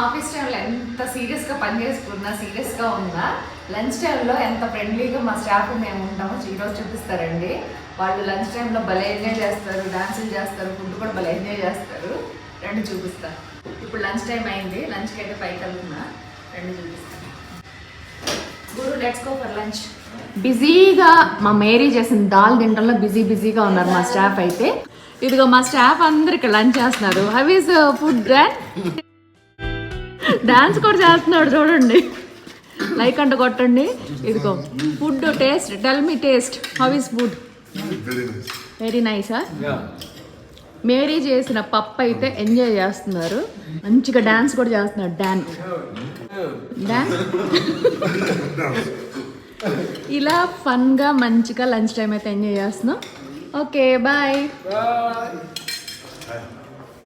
Office టైంలో ఎంత సీరియస్గా పని చేసుకున్నా సీరియస్గా ఉన్నా లంచ్ టైంలో ఎంత ఫ్రెండ్లీగా మా స్టాఫ్ మేము ఉంటామో ఈరోజు చూపిస్తారండి. వాళ్ళు లంచ్ టైంలో భలే ఎంజాయ్ చేస్తారు, డాన్సులు చేస్తారు, ఫుడ్ కూడా భలే ఎంజాయ్ చేస్తారు. రెండు చూపిస్తా. ఇప్పుడు లంచ్ టైం అయింది, లంచ్కి అయితే పైకి వెళ్తున్నా. రెండు చూపిస్తాను. గురు లెట్స్ గో ఫర్ లంచ్. బిజీగా మా మేరీ చేసిన దాల్ తినడంలో బిజీగా ఉన్నారు మా స్టాఫ్ అయితే. ఇదిగో మా స్టాఫ్ అందరు ఇక్కడ లంచ్ చేస్తున్నారు. హౌ ఈస్ ఫుడ్ డాన్స్ కూడా చేస్తున్నాడు చూడండి. లైక్ అంట కొట్టండి. ఇదిగో food taste, tell me taste, how is food? Very నైసా? మేరీ చేసిన పప్పు అయితే ఎంజాయ్ చేస్తున్నారు. మంచిగా డాన్స్ కూడా చేస్తున్నాడు. డాన్స్ ఇలా ఫన్గా మంచిగా లంచ్ టైం అయితే ఎంజాయ్ చేస్తున్నాం. Okay bye.